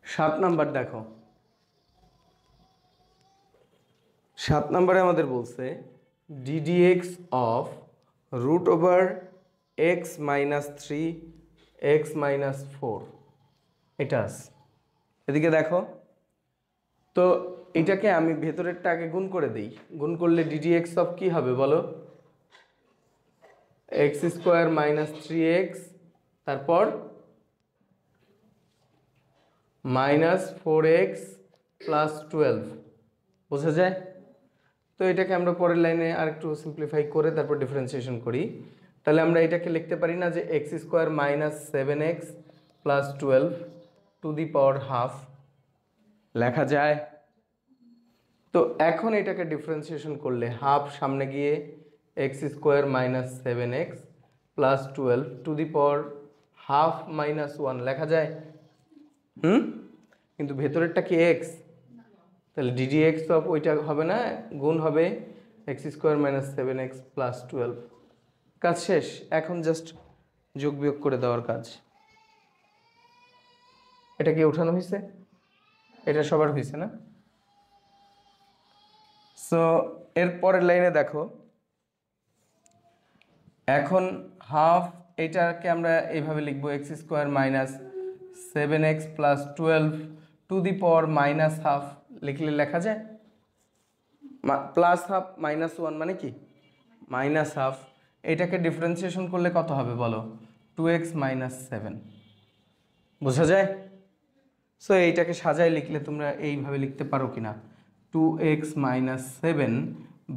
সাত নাম্বার দেখো, সাত নাম্বারে আমাদের বলছে d d x of root over x minus three x minus four, এটা আছে। এদিকে দেখো তো, এটাকে আমি ভেতরেরটা আগে গুণ করে দিই। গুণ করলে ডিডিএক্স অফ কি হবে বলো? X square minus three x, তারপর minus four x plus twelve. বোঝা যায়? তো এটাকে আমরা পরের লাইনে আর একটু সিম্পলিফাই করে তারপর ডিফারেন্সিয়েশন করি। তাহলে আমরা এটাকে লিখতে পারি না যে x square minus seven x plus twelve to the power half? লেখা যায়। তো এখন এটাকে ডিফারেন্সিয়েশন করলে হাফ সামনে গিয়ে x square minus seven x plus twelve to the power half minus one লেখা যায়। কিন্তু ভেতরেরটা কি এক্স, তাহলে ডিডি এক্স অফ ওইটা হবে না, গুণ হবে x square minus seven x plus twelve. কাজ শেষ, এখন জাস্ট যোগ বিয়োগ করে দেওয়ার কাজ। এটা কি উঠানো হয়েছে? এটা সবার হয়েছে না? সো এর পরের লাইনে দেখো, এখন হাফ এইটাকে আমরা এইভাবে লিখবো x square minus seven x plus twelve to the power minus half লিখলে লেখা যায়। প্লাস হাফ মাইনাস ওয়ান মানে কি মাইনাস হাফ। এটাকে ডিফারেন্সিয়েশন করলে কত হবে বলো? Two x minus seven. বোঝা যায়? সো এইটাকে সাজায় লিখলে তোমরা এইভাবে লিখতে পারো কি না? Two x minus seven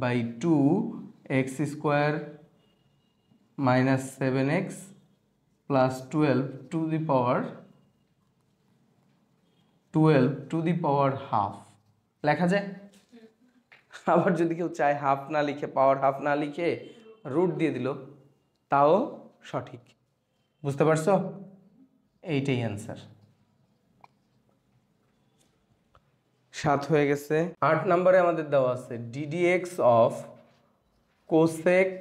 by two x square minus seven x plus twelve to the power half লেখা যায়। আবার যদি কেউ চায় হাফ না লিখে, পাওয়ার হাফ না লিখে রুট দিয়ে দিল, তাও সঠিক। বুঝতে পারছো? এইটাই অ্যান্সার। সাত হয়ে গেছে। আট নম্বরে আমাদের দেওয়া আছে d d x of cosec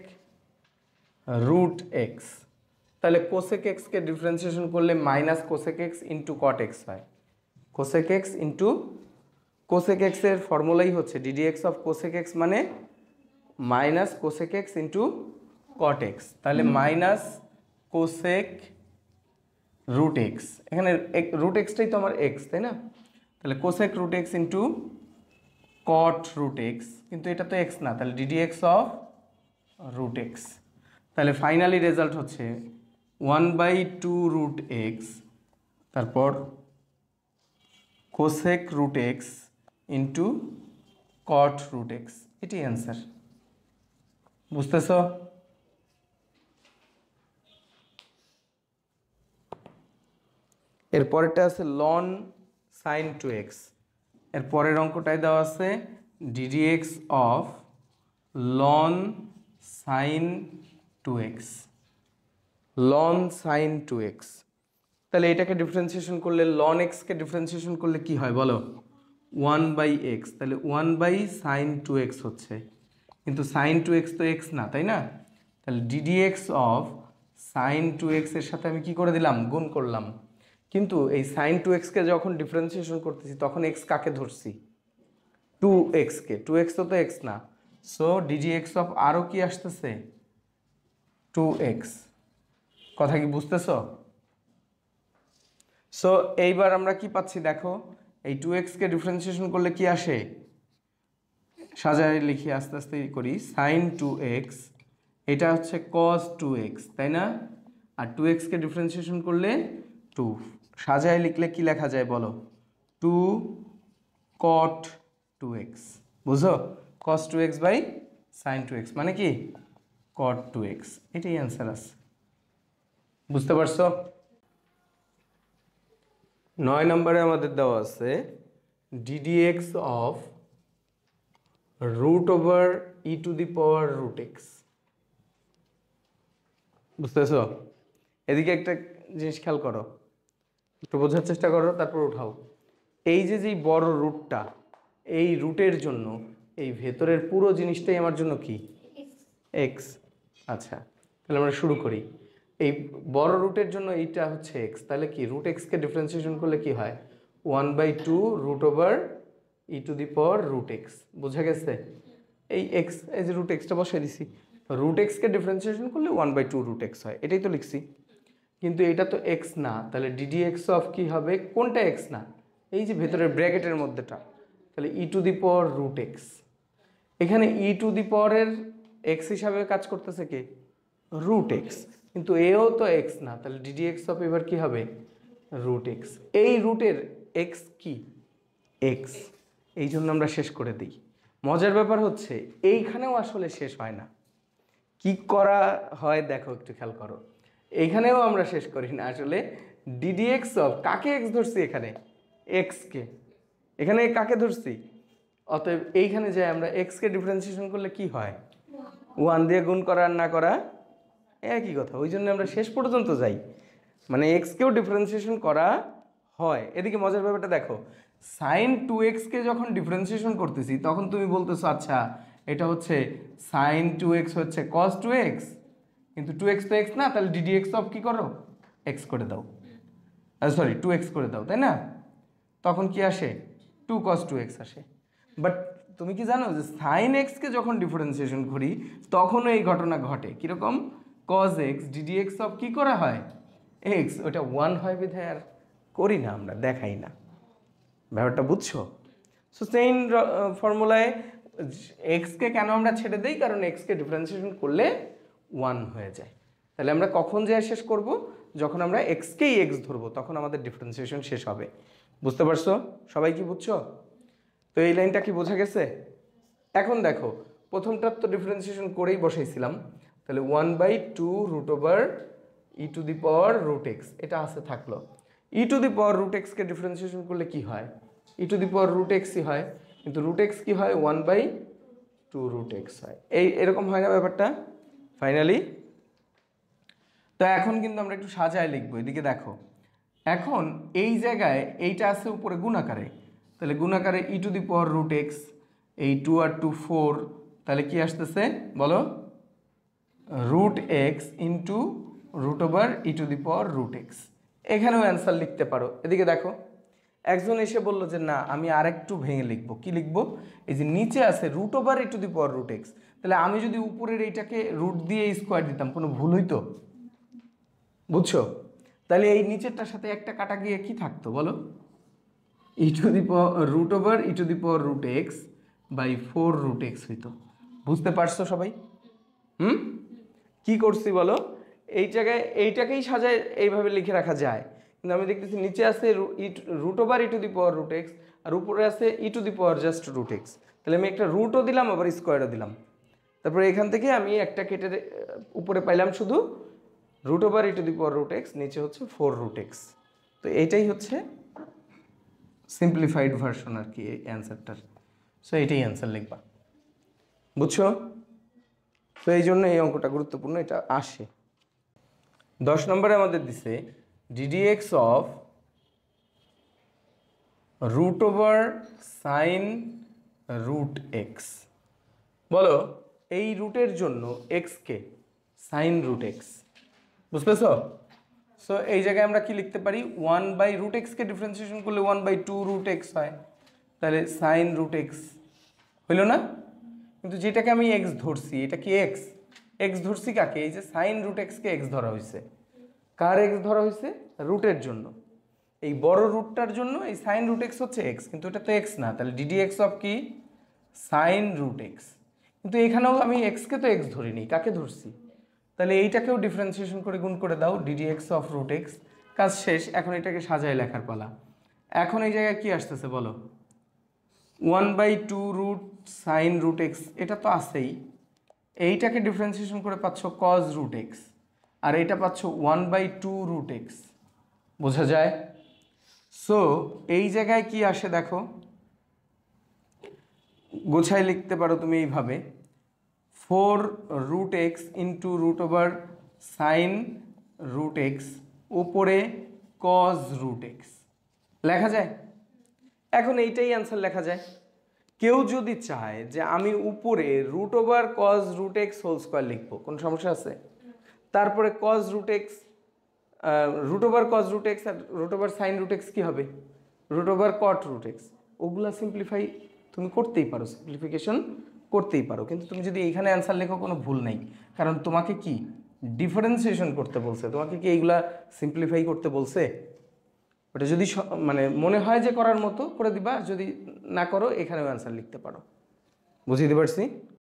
root x. তাহলে কোসেক এক্সকে ডিফারেন্সিয়েশন করলে minus cosec x into cot x হয়। কোসেক এক্স ইন্টু কোসেক এক্সের ফর্মুলাই হচ্ছে ডিডিএক্স অফ কোসেক এক্স মানে minus cosec x into cot x. তাহলে মাইনাস কোসেক রুট এক্স, এখানে রুট এক্সটাই তো আমার এক্স, তাই না? তাহলে cosec root x into cot root x, কিন্তু এটা তো এক্স না, তাহলে ডিডিএক্স অফ রুট এক্স। তাহলে ফাইনালি রেজাল্ট হচ্ছে one by two root x, তারপর cosec root x into cot root x. এটাই অ্যান্সার। বুঝতেছ? এরপরেরটা আছে লন সাইন টু এক্স। এর পরের অঙ্কটায় দেওয়া আছে d d x of ln sine two x. Ln sine two x, তাহলে এটাকে ডিফারেন্সিয়েশন করলে লন এক্সকে ডিফারেন্সিয়েশন করলে কি হয় বলো? One by x. তাহলে one by sine two x হচ্ছে, কিন্তু সাইন টু এক্স তো এক্স না, তাই না? তাহলে ডিডিএক্স অফ সাইন টু এক্সের সাথে আমি কি করে দিলাম? গুণ করলাম। কিন্তু এই সাইন টু এক্সকে যখন ডিফারেন্সিয়েশন করতেছি তখন এক্স কাকে ধরছি? টু এক্সকে। টু এক্স তো এক্স না, সো ডিডিএক্স অফ আরও কি আসতেছে? Two x. কথা কি বুঝতেছ? সো এইবার আমরা কি পাচ্ছি দেখো, এই টু এক্সকে ডিফারেন্সিয়েশন করলে কি আসে? সাজায় লিখি, আস্তে আস্তে করি। সাইন টু এক্স, এটা হচ্ছে কস টু এক্স, তাই না? আর টু এক্সকে ডিফারেন্সিয়েশন করলে টু। সাজায় লিখলে কি লেখা যায় বলো? Two cot two x. বুঝো? Cos two x by sine two x মানে কি? Cot two x. এটাই অ্যান্সার আছে। বুঝতে পারছো? নয় নম্বরে আমাদের দেওয়া আছে d d x of root over e to the power root x. বুঝতেছ? এদিকে একটা জিনিস খেয়াল করো, একটু বোঝার চেষ্টা করো, তারপর উঠাও। এই যে যেই বড় রুটটা, এই রুটের জন্য এই ভেতরের পুরো জিনিসটাই আমার জন্য কি? এক্স। আচ্ছা, তাহলে আমরা শুরু করি। এই বড় রুটের জন্য এইটা হচ্ছে এক্স, তাহলে কি রুট এক্সকে ডিফারেন্সিয়েশন করলে কি হয়? 1/2 √e⁻√x বোঝা গেছে? এই এক্স, এই যে রুট এক্সটা বসাই দিছি, রুট এক্সকে ডিফারেন্সিয়েশন করলে 1/2 √x হয়, এটাই তো লিখছি। কিন্তু এটা তো এক্স না, তাহলে ডিডিএক্স অফ কি হবে? কোনটা এক্স না? এই যে ভেতরের ব্র্যাকেটের মধ্যেটা, তাহলে e⁻√x। এখানে e⁻এর এক্স হিসাবে কাজ করতেছে কে? রুট এক্স, কিন্তু এও তো এক্স না, তাহলে ডিডিএক্স অফ এবার কি হবে? Root x. এই রুটের এক্স কি? এক্স। এই জন্য আমরা শেষ করে দিই। মজার ব্যাপার হচ্ছে এইখানেও আসলে শেষ হয় না। কি করা হয় দেখো, একটু খেয়াল করো। এইখানেও আমরা শেষ করি না আসলে। ডিডিএক্স অফ কাকে এক্স ধরছি? এখানে এক্সকে। এখানে কাকে ধরছি? অতএব এইখানে যে আমরা এক্সকে ডিফারেন্সিয়েশন করলে কি হয়? 1 দিয়ে গুণ করা আর না করা একই কথা। ওই জন্য আমরা শেষ পর্যন্ত যাই, মানে এক্সকেও ডিফারেন্সিয়েশন করা হয়। এদিকে মজার ব্যাপারটা দেখো, সাইন 2x-কে যখন ডিফারেন্সিয়েশন করতেছি তখন তুমি বলতেছো আচ্ছা এটা হচ্ছে সাইন 2x হচ্ছে কস 2x, কিন্তু 2x তো এক্স না, তাহলে ডিডিএক্স অফ কি করো? এক্স করে দাও, সরি 2x করে দাও, তাই না? তখন কি আসে? 2 cos 2x আসে। বাট তুমি কি জানো যে সাইন এক্সকে যখন ডিফারেন্সিয়েশন করি তখনও এই ঘটনা ঘটে। কীরকম? cos x ডিডিএক্স অফ কি করা হয়? এক্স। ওটা 1 হয় বিধায় আর করি না, আমরা দেখাই না। ব্যাপারটা বুঝছো? সো সেইম ফর্মুলায় এক্সকে কেন আমরা ছেড়ে দিই? কারণ এক্সকে ডিফারেন্সিয়েশন করলে 1 হয়ে যায়। তাহলে আমরা কখন যে শেষ করব? যখন আমরা এক্সকেই এক্স ধরবো তখন আমাদের ডিফারেন্সিয়েশন শেষ হবে। বুঝতে পারছো? সবাই কি বুঝছো? তো এই লাইনটা কি বোঝা গেছে? এখন দেখো, প্রথমটার তো ডিফারেন্সিয়েশন করেই বসাইছিলাম, তাহলে 1/2 √e⁻√x এটা আছে থাকলো। e⁻√x-কে ডিফারেন্সিয়েশন করলে কি হয়? e⁻√x-ই হয়, কিন্তু √x কি হয়? 1/2 √x হয়। এরকম হয় না ব্যাপারটা ফাইনালি? তো এখন কিন্তু আমরা একটু সাজায় লিখবো। এদিকে দেখো, এখন এই জায়গায় এইটা আছে উপরে গুণাকারে, তাহলে গুণাকারে e⁻√x, এই 2 আর 2 4, তাহলে কি আসতেছে বলো? √x into √e⁻√x। এখানেও অ্যান্সার লিখতে পারো। এদিকে দেখো, একজন এসে বললো যে না আমি আরেকটু ভেঙে লিখবো। কি লিখবো? এই যে নিচে আছে √e⁻√x, তাহলে আমি যদি উপরের এইটাকে রুট দিয়ে স্কোয়ার দিতাম কোনো ভুল হইতো? বুঝছো? তাহলে এই নিচেরটার সাথে একটা কাটা গিয়ে কি থাকতো বলো? √e⁻√x/4√x হইতো। বুঝতে পারছো সবাই? কি করছি বলো? এই জায়গায় এইটাকেই সাজায় এইভাবে লিখে রাখা যায়, কিন্তু আমি দেখতেছি নিচে আছে √e⁻√x আর উপরে আছে e⁻√x। তাহলে আমি একটা রুটও দিলাম আবার স্কোয়ারও দিলাম। তারপরে এখান থেকে আমি একটা কেটে উপরে পাইলাম শুধু √e⁻√x, নিচে হচ্ছে 4√x। তো এইটাই হচ্ছে সিম্পলিফাইড ভার্সন আর কি এই অ্যান্সারটার। সো এইটাই অ্যান্সার লিখবা। বুঝছো? তো এই জন্য এই অঙ্কটা গুরুত্বপূর্ণ, এটা আসে। 10 নম্বরে আমাদের দিছে ডিডিএক্স অফ √sin√x। বলো এই রুটের জন্য এক্সকে sin√x। বুঝতেছ? সো এই জায়গায় আমরা কি লিখতে পারি? 1/√x-কে ডিফারেন্সিয়েশন করলে 1/2 √x হয়, তাহলে sin√x হইল না? কিন্তু যেটাকে আমি এক্স ধরছি এটা কি এক্স? এক্স ধরছি কাকে? এই যে sin√x-কে এক্স ধরা হয়েছে। কার এক্স ধরা হয়েছে? রুটের জন্য। এই বড় রুটটার জন্য এই sin√x হচ্ছে এক্স, কিন্তু এটা তো এক্স না, তাহলে ডিডিএক্স অফ কি? sin√x। কিন্তু এখানেও আমি এক্সকে তো এক্স ধরিনি, কাকে ধরছি? তাহলে এইটাকেও ডিফারেন্সিয়েশন করে গুণ করে দাও, ডিডিএক্স অফ √x। কাজ শেষ। এখন এটাকে সাজায় লেখার পালা। এখন এই জায়গায় কি আসতেছে বলো? 1/2 √sin√x এটা তো আছেই। এইটাকে ডিফারেন্সিয়েশন করে পাচ্ছ cos√x, আর এটা পাচ্ছ 1/2 √x। বোঝা যায়? সো এই জায়গায় কি আসে দেখো, গোছায় লিখতে পারো তুমি এইভাবে, 4√x ইন্টু √sin√x উপরে cos√x লেখা যায়। এখন এইটাই অ্যান্সার লেখা যায়। কেউ যদি চায় যে আমি উপরে √cos√x হোল স্কোয়ার লিখবো, কোনো সমস্যা আছে? তারপরে cos√x √cos√x আর √sin√x কি হবে? রুট ওভার কট রুট এক্স, ওগুলা সিম্পলিফাই তুমি করতেই পারো, সিম্পলিফিকেশন করতেই পারো, কিন্তু তুমি যদি এইখানে অ্যান্সার লেখো কোনো ভুল নেই, কারণ তোমাকে কি ডিফারেন্সিয়েশন করতে বলছে, তোমাকে কি এইগুলা সিম্পলিফাই করতে বলছে। ওটা যদি মানে মনে হয় যে করার মতো করে দিবা, যদি না করো এখানেও অ্যান্সার লিখতে পারো। বুঝিয়ে দিতে পারছি?